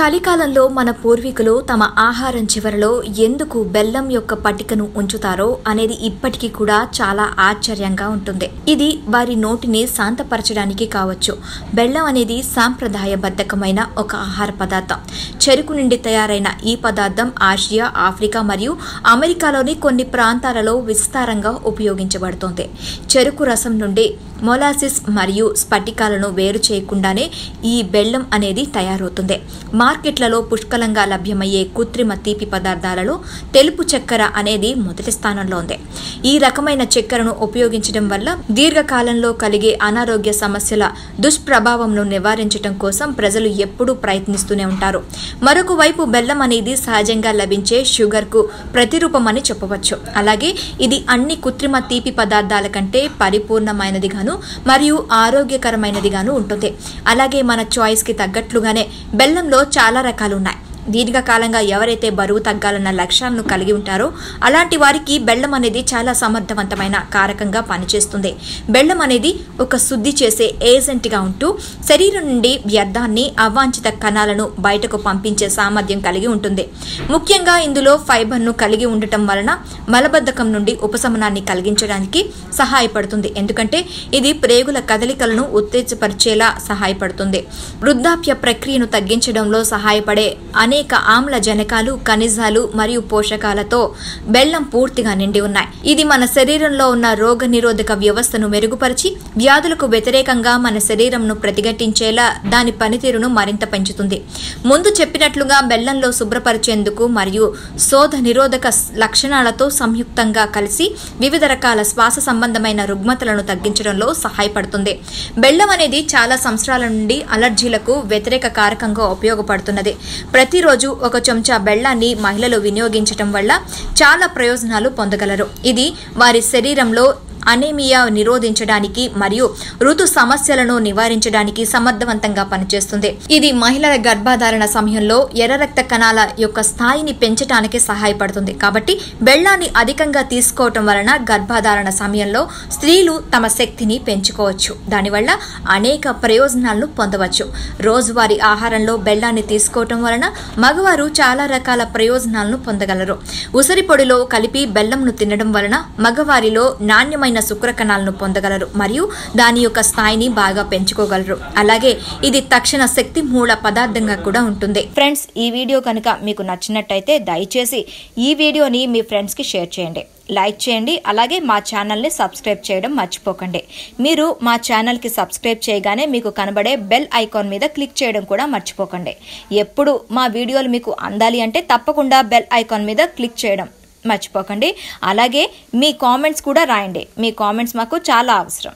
చలికాలంలో మన పూర్వీకులు తమ ఆహారం చివరలో ఎందుకు బెల్లం యొక్క పట్టికను ఉంచుతారో అనేది ఇప్పటికీ కూడా చాలా ఆశ్చర్యంగా ఉంటుంది. ఇది వారి నోటిని శాంతపరచడానికి కావచ్చు. బెల్లం అనేది సాంప్రదాయబద్ధకమైన ఒక ఆహార పదార్థం. చెరుకు నుండి తయారైన ఈ పదార్థం ఆసియా, ఆఫ్రికా మరియు అమెరికాలోని కొన్ని ప్రాంతాలలో విస్తారంగా ఉపయోగించబడుతోంది. చెరుకు రసం నుండి మొలాసిస్ మరియు స్ఫటికాలను వేరు చేయకుండానే ఈ బెల్లం అనేది తయారవుతుంది. మార్కెట్లలో పుష్కలంగా లభ్యమయ్యే కృత్రిమ తీపి పదార్థాలలో తెలుపు చక్కెర అనేది మొదటి స్థానంలో ఉంది. ఈ రకమైన చక్కెరను ఉపయోగించడం వల్ల దీర్ఘకాలంలో కలిగే అనారోగ్య సమస్యల దుష్ప్రభావంను నివారించడం కోసం ప్రజలు ఎప్పుడూ ప్రయత్నిస్తూనే ఉంటారు. మరొక వైపు బెల్లం అనేది సహజంగా లభించే షుగర్ కు ప్రతిరూపమని చెప్పవచ్చు. అలాగే ఇది అన్ని కృత్రిమ తీపి పదార్థాల కంటే పరిపూర్ణమైనదిగాను మరియు ఆరోగ్యకరమైనదిగాను ఉంటుంది. అలాగే మన చాయిస్ కి తగ్గట్లుగానే బెల్లంలో చాలా రకాలు ఉన్నాయి. దీర్ఘకాలంగా ఎవరైతే బరువు తగ్గాలన్న లక్ష్యాలను కలిగి ఉంటారో అలాంటి వారికి బెల్లం అనేది చాలా సమర్థవంతమైన కారకంగా పనిచేస్తుంది. బెల్లం అనేది ఒక శుద్ధి చేసే ఏజెంట్గా ఉంటూ శరీరం నుండి వ్యర్థాన్ని, అవాంఛిత కణాలను బయటకు పంపించే సామర్థ్యం కలిగి ఉంటుంది. ముఖ్యంగా ఇందులో ఫైబర్ను కలిగి ఉండటం వలన మలబద్ధకం నుండి ఉపశమనాన్ని కలిగించడానికి సహాయపడుతుంది. ఎందుకంటే ఇది ప్రేగుల కదలికలను ఉత్తేజపరిచేలా సహాయపడుతుంది. వృద్ధాప్య ప్రక్రియను తగ్గించడంలో సహాయపడే అనేక ఆమ్లజనకాలు, ఖనిజాలు మరియు పోషకాలతో బెల్లం పూర్తిగా నిండి ఉన్నాయి. ఇది మన శరీరంలో ఉన్న రోగ నిరోధక వ్యవస్థను మెరుగుపరిచి వ్యాధులకు వ్యతిరేకంగా మన శరీరంను ప్రతిఘటించేలా దాని పనితీరును మరింత పెంచుతుంది. ముందు చెప్పినట్లుగా బెల్లంలో శుభ్రపరిచేందుకు మరియు శోధ నిరోధక లక్షణాలతో సంయుక్తంగా కలిసి వివిధ రకాల శ్వాస సంబంధమైన రుగ్మతలను తగ్గించడంలో సహాయపడుతుంది. బెల్లం అనేది చాలా సంవత్సరాల నుండి అలర్జీలకు వ్యతిరేక కారకంగా ఉపయోగపడుతున్నది. ప్రతిరోజు ఒక చెంచా బెల్లాన్ని మహిళలు వినియోగించడం వల్ల చాలా ప్రయోజనాలు పొందగలరు. ఇది వారి శరీరంలో అనీమియా నిరోధించడానికి మరియు ఋతు సమస్యలను నివారించడానికి సమర్థవంతంగా పనిచేస్తుంది. ఇది మహిళల గర్భధారణ సమయంలో ఎర్ర రక్త కణాల యొక్క స్థాయిని పెంచడానికి సహాయపడుతుంది. కాబట్టి బెల్లాన్ని అధికంగా తీసుకోవటం వలన గర్భధారణ సమయంలో స్త్రీలు తమ శక్తిని పెంచుకోవచ్చు. దానివల్ల అనేక ప్రయోజనాలను పొందవచ్చు. రోజువారీ ఆహారంలో బెల్లాన్ని తీసుకోవటం వలన మగవారు చాలా రకాల ప్రయోజనాలను పొందగలరు. ఉసిరి పొడిలో కలిపి బెల్లంను తినడం వలన మగవారిలో నాణ్యమైన శుక్ర కణాలను పొందగలరు మరియు దాని యొక్క స్థాయిని బాగా పెంచుకోగలరు. అలాగే ఇది తక్షణ శక్తి మూల పదార్థంగా కూడా ఉంటుంది. ఫ్రెండ్స్, ఈ వీడియో కనుక మీకు నచ్చినట్టయితే దయచేసి ఈ వీడియోని మీ ఫ్రెండ్స్ కి షేర్ చేయండి, లైక్ చేయండి. అలాగే మా ఛానల్ని సబ్స్క్రైబ్ చేయడం మర్చిపోకండి. మీరు మా ఛానల్కి సబ్స్క్రైబ్ చేయగానే మీకు కనబడే బెల్ ఐకాన్ మీద క్లిక్ చేయడం కూడా మర్చిపోకండి. ఎప్పుడు మా వీడియోలు మీకు అందాలి అంటే తప్పకుండా బెల్ ఐకాన్ మీద క్లిక్ చేయడం మర్చిపోకండి. అలాగే మీ కామెంట్స్ కూడా రాయండి. మీ కామెంట్స్ మాకు చాలా అవసరం.